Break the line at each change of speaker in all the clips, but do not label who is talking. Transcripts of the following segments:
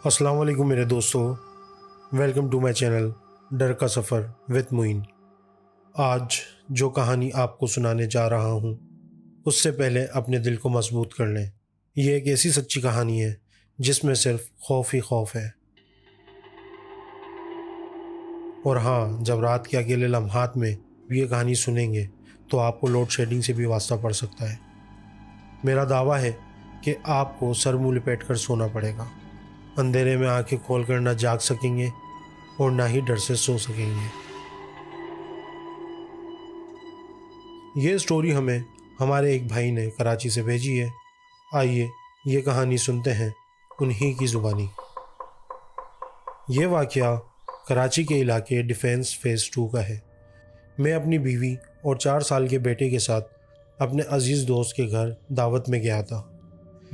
अस्सलाम वालेकुम मेरे दोस्तों, वेलकम टू माय चैनल डर का सफ़र विद मुइन। आज जो कहानी आपको सुनाने जा रहा हूँ उससे पहले अपने दिल को मजबूत कर लें। ये एक ऐसी सच्ची कहानी है जिसमें सिर्फ खौफ ही खौफ है। और हाँ, जब रात के अकेले लम्हात में ये कहानी सुनेंगे तो आपको लोड शेडिंग से भी वास्ता पड़ सकता है। मेरा दावा है कि आपको सर मुँह लपेट कर सोना पड़ेगा। अंधेरे में आंखें खोलकर न जाग सकेंगे और ना ही डर से सो सकेंगे। ये स्टोरी हमें हमारे एक भाई ने कराची से भेजी है। आइए ये कहानी सुनते हैं उन्हीं की ज़ुबानी। ये वाक़या कराची के इलाके डिफेंस फेज़ 2 का है। मैं अपनी बीवी और 4 साल के बेटे के साथ अपने अजीज़ दोस्त के घर दावत में गया था।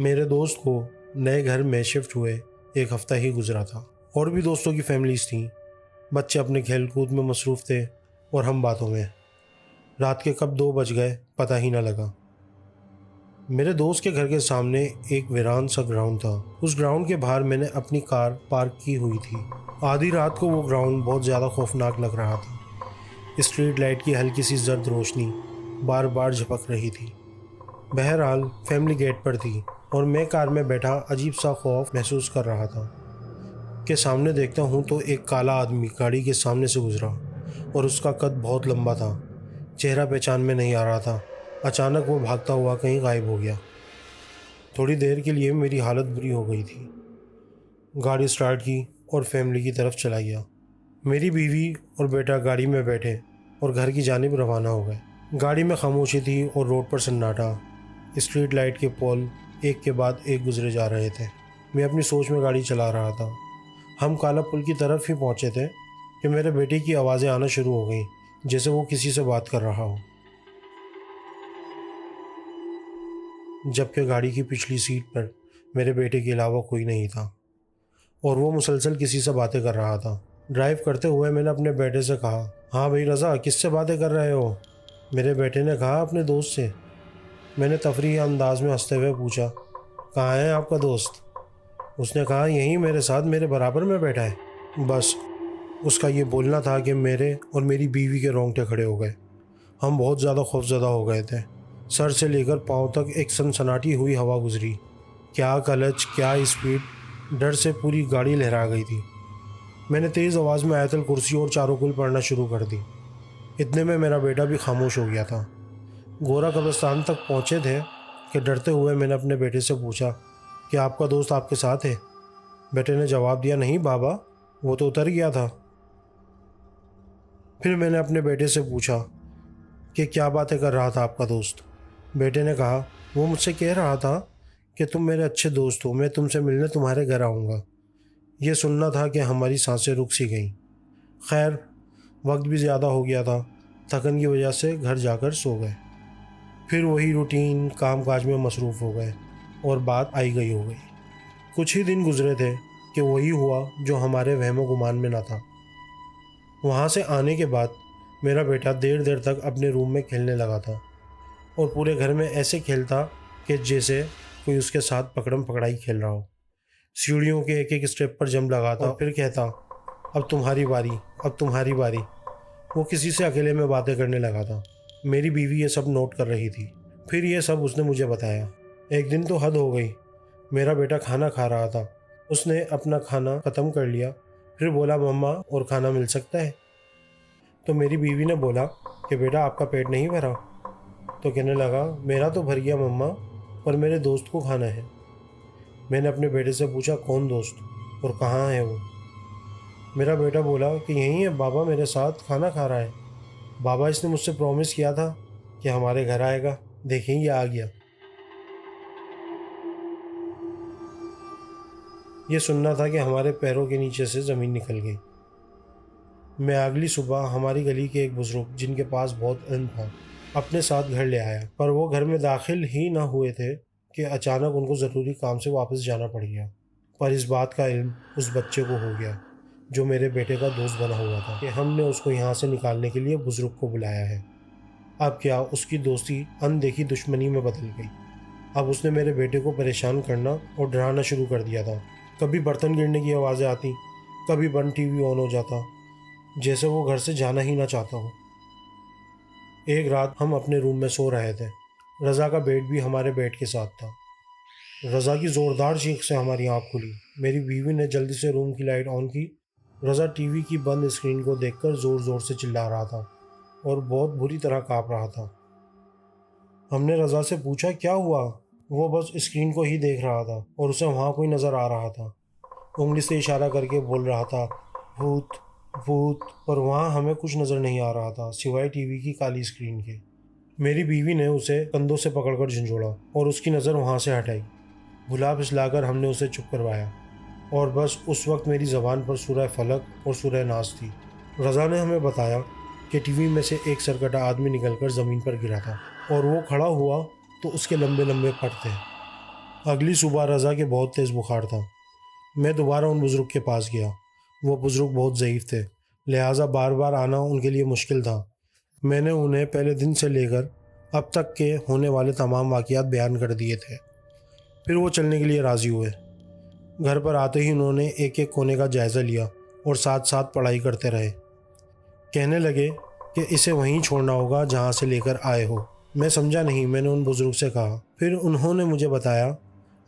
मेरे दोस्त को नए घर में शिफ्ट हुए एक हफ़्ता ही गुजरा था। और भी दोस्तों की फैमिलीज़ थीं। बच्चे अपने खेल कूद में मसरूफ़ थे और हम बातों में। रात के कब 2 बज गए पता ही न लगा। मेरे दोस्त के घर के सामने एक वीरान सा ग्राउंड था। उस ग्राउंड के बाहर मैंने अपनी कार पार्क की हुई थी। आधी रात को वो ग्राउंड बहुत ज़्यादा खौफनाक लग रहा था। स्ट्रीट लाइट की हल्की सी जर्द रोशनी बार बार झपक रही थी। बहरहाल फैमिली गेट पर थी और मैं कार में बैठा अजीब सा खौफ महसूस कर रहा था कि सामने देखता हूँ तो एक काला आदमी गाड़ी के सामने से गुजरा और उसका कद बहुत लंबा था। चेहरा पहचान में नहीं आ रहा था। अचानक वो भागता हुआ कहीं गायब हो गया। थोड़ी देर के लिए मेरी हालत बुरी हो गई थी। गाड़ी स्टार्ट की और फैमिली की तरफ चला गया। मेरी बीवी और बेटा गाड़ी में बैठे और घर की जानिब रवाना हो गए। गाड़ी में खामोशी थी और रोड पर सन्नाटा। स्ट्रीट लाइट के पोल एक के बाद एक गुजरे जा रहे थे। मैं अपनी सोच में गाड़ी चला रहा था। हम काला पुल की तरफ ही पहुंचे थे कि मेरे बेटे की आवाज़ें आना शुरू हो गईं, जैसे वो किसी से बात कर रहा हो। जबकि गाड़ी की पिछली सीट पर मेरे बेटे के अलावा कोई नहीं था और वो मुसलसल किसी से बातें कर रहा था। ड्राइव करते हुए मैंने अपने बेटे से कहा, हाँ भाई रज़ा, किससे बातें कर रहे हो? मेरे बेटे ने कहा, अपने दोस्त से। मैंने तफरीही अंदाज में हंसते हुए पूछा, कहाँ है आपका दोस्त? उसने कहा, यहीं मेरे साथ मेरे बराबर में बैठा है। बस उसका ये बोलना था कि मेरे और मेरी बीवी के रोंगटे खड़े हो गए। हम बहुत ज़्यादा खौफज़दा हो गए थे। सर से लेकर पाँव तक एक सनसनाटी हुई हवा गुजरी। क्या क्लच, क्या स्पीड! डर से पूरी गाड़ी लहरा गई थी। मैंने तेज़ आवाज़ में आयतल कुर्सी और चारों कुल पढ़ना शुरू कर दी। इतने में मेरा बेटा भी खामोश हो गया था। गोरा कब्रिस्तान तक पहुँचे थे कि डरते हुए मैंने अपने बेटे से पूछा कि आपका दोस्त आपके साथ है? बेटे ने जवाब दिया, नहीं बाबा, वो तो उतर गया था। फिर मैंने अपने बेटे से पूछा कि क्या बातें कर रहा था आपका दोस्त? बेटे ने कहा, वो मुझसे कह रहा था कि तुम मेरे अच्छे दोस्त हो, मैं तुमसे मिलने तुम्हारे घर आऊँगा। ये सुनना था कि हमारी सांसें रुक सी गईं। खैर, वक्त भी ज़्यादा हो गया था। थकन की वजह से घर जाकर सो गए। फिर वही रूटीन काम काज में मसरूफ़ हो गए और बात आई गई हो गई। कुछ ही दिन गुजरे थे कि वही हुआ जो हमारे वहमो गुमान में न था। वहाँ से आने के बाद मेरा बेटा देर देर तक अपने रूम में खेलने लगा था और पूरे घर में ऐसे खेलता कि जैसे कोई उसके साथ पकड़म पकड़ाई खेल रहा हो। सीढ़ियों के एक एक स्टेप पर जंप लगाता और फिर कहता, अब तुम्हारी बारी, अब तुम्हारी बारी। वो किसी से अकेले में बातें करने लगा था। मेरी बीवी ये सब नोट कर रही थी। फिर ये सब उसने मुझे बताया। एक दिन तो हद हो गई। मेरा बेटा खाना खा रहा था। उसने अपना खाना ख़त्म कर लिया। फिर बोला, मम्मा और खाना मिल सकता है? तो मेरी बीवी ने बोला कि बेटा आपका पेट नहीं भरा? तो कहने लगा, मेरा तो भर गया मम्मा, पर मेरे दोस्त को खाना है। मैंने अपने बेटे से पूछा, कौन दोस्त और कहाँ है वो? मेरा बेटा बोला कि यहीं है बाबा, मेरे साथ खाना खा रहा है। बाबा, इसने मुझसे प्रॉमिस किया था कि हमारे घर आएगा। देखें, ये आ गया। ये सुनना था कि हमारे पैरों के नीचे से ज़मीन निकल गई। मैं अगली सुबह हमारी गली के एक बुज़ुर्ग, जिनके पास बहुत इल्म था, अपने साथ घर ले आया। पर वो घर में दाखिल ही ना हुए थे कि अचानक उनको ज़रूरी काम से वापस जाना पड़ गया। पर इस बात का इल्म उस बच्चे को हो गया जो मेरे बेटे का दोस्त बना हुआ था कि हमने उसको यहाँ से निकालने के लिए बुज़ुर्ग को बुलाया है। अब क्या, उसकी दोस्ती अनदेखी दुश्मनी में बदल गई। अब उसने मेरे बेटे को परेशान करना और डराना शुरू कर दिया था کبھی برتن گرنے کی آوازیں آتی، کبھی بند ٹی وی آن ہو جاتا، جیسے وہ گھر سے جانا ہی نہ چاہتا ہو۔ ایک رات ہم اپنے روم میں سو رہے تھے، رضا کا بیڈ بھی ہمارے بیڈ کے ساتھ تھا۔ رضا کی زوردار چیخ سے ہماری آنکھ کھلی۔ میری بیوی نے جلدی سے روم کی لائٹ آن کی۔ رضا ٹی وی کی بند اسکرین کو دیکھ کر زور زور سے چلا رہا تھا اور بہت بری طرح کانپ رہا تھا۔ ہم نے رضا سے پوچھا کیا ہوا؟ وہ بس اسکرین کو ہی دیکھ رہا تھا اور اسے وہاں کوئی نظر آ رہا تھا۔ انگلی سے اشارہ کر کے بول رہا تھا بھوت بھوت، پر وہاں ہمیں کچھ نظر نہیں آ رہا تھا سوائے ٹی وی کی کالی اسکرین کے۔ میری بیوی نے اسے کندھوں سے پکڑ کر جھنجھوڑا اور اس کی نظر وہاں سے ہٹائی۔ بھلا پھسلا کر ہم نے اسے چپ کروایا، اور بس اس وقت میری زبان پر سورہ فلق اور سورہ ناس تھی۔ رضا نے ہمیں بتایا کہ ٹی وی میں سے ایک سرکٹا آدمی نکل کر زمین پر گرا تھا، اور وہ کھڑا ہوا تو اس کے لمبے لمبے پٹ تھے۔ اگلی صبح رضا کے بہت تیز بخار تھا۔ میں دوبارہ ان بزرگ کے پاس گیا۔ وہ بزرگ بہت ضعیف تھے، لہٰذا بار بار آنا ان کے لیے مشکل تھا۔ میں نے انہیں پہلے دن سے لے کر اب تک کے ہونے والے تمام واقعات بیان کر دیے تھے۔ پھر وہ چلنے کے لیے راضی ہوئے۔ گھر پر آتے ہی انہوں نے ایک ایک کونے کا جائزہ لیا اور ساتھ ساتھ پڑھائی کرتے رہے۔ کہنے لگے کہ اسے وہیں چھوڑنا ہوگا جہاں سے لے کر آئے ہو۔ میں سمجھا نہیں، میں نے ان بزرگ سے کہا۔ پھر انہوں نے مجھے بتایا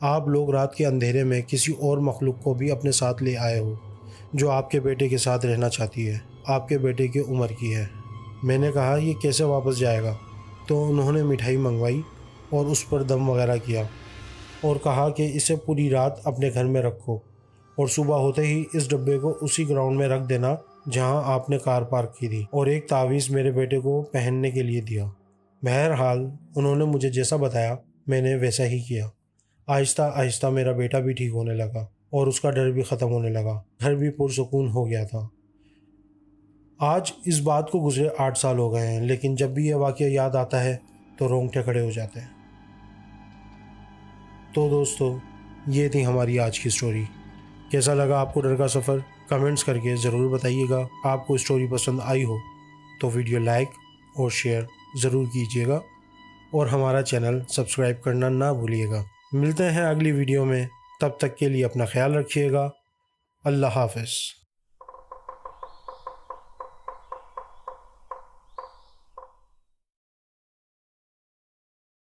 آپ لوگ رات کے اندھیرے میں کسی اور مخلوق کو بھی اپنے ساتھ لے آئے ہو جو آپ کے بیٹے کے ساتھ رہنا چاہتی ہے، آپ کے بیٹے کی عمر کی ہے۔ میں نے کہا یہ کیسے واپس جائے گا؟ تو انہوں نے مٹھائی منگوائی اور اس پر دم وغیرہ کیا اور کہا کہ اسے پوری رات اپنے گھر میں رکھو اور صبح ہوتے ہی اس ڈبے کو اسی گراؤنڈ میں رکھ دینا جہاں آپ نے کار پارک کی تھی، اور ایک تعویذ میرے بیٹے کو پہننے کے لیے دیا۔ بہرحال انہوں نے مجھے جیسا بتایا میں نے ویسا ہی کیا۔ آہستہ آہستہ میرا بیٹا بھی ٹھیک ہونے لگا اور اس کا ڈر بھی ختم ہونے لگا، گھر بھی پرسکون ہو گیا تھا۔ آج اس بات کو گزرے 8 سال ہو گئے ہیں، لیکن جب بھی یہ واقعہ یاد آتا ہے تو رونگٹے کھڑے ہو جاتے ہیں۔ تو دوستو، یہ تھی ہماری آج کی سٹوری۔ کیسا لگا آپ کو ڈر کا سفر؟ کمنٹس کر کے ضرور بتائیے گا۔ آپ کو سٹوری پسند آئی ہو تو ویڈیو لائک اور شیئر ضرور کیجیے گا، اور ہمارا چینل سبسکرائب کرنا نہ بھولیے گا۔ ملتے ہیں اگلی ویڈیو میں، تب تک کے لیے اپنا خیال رکھیے گا۔ اللہ حافظ۔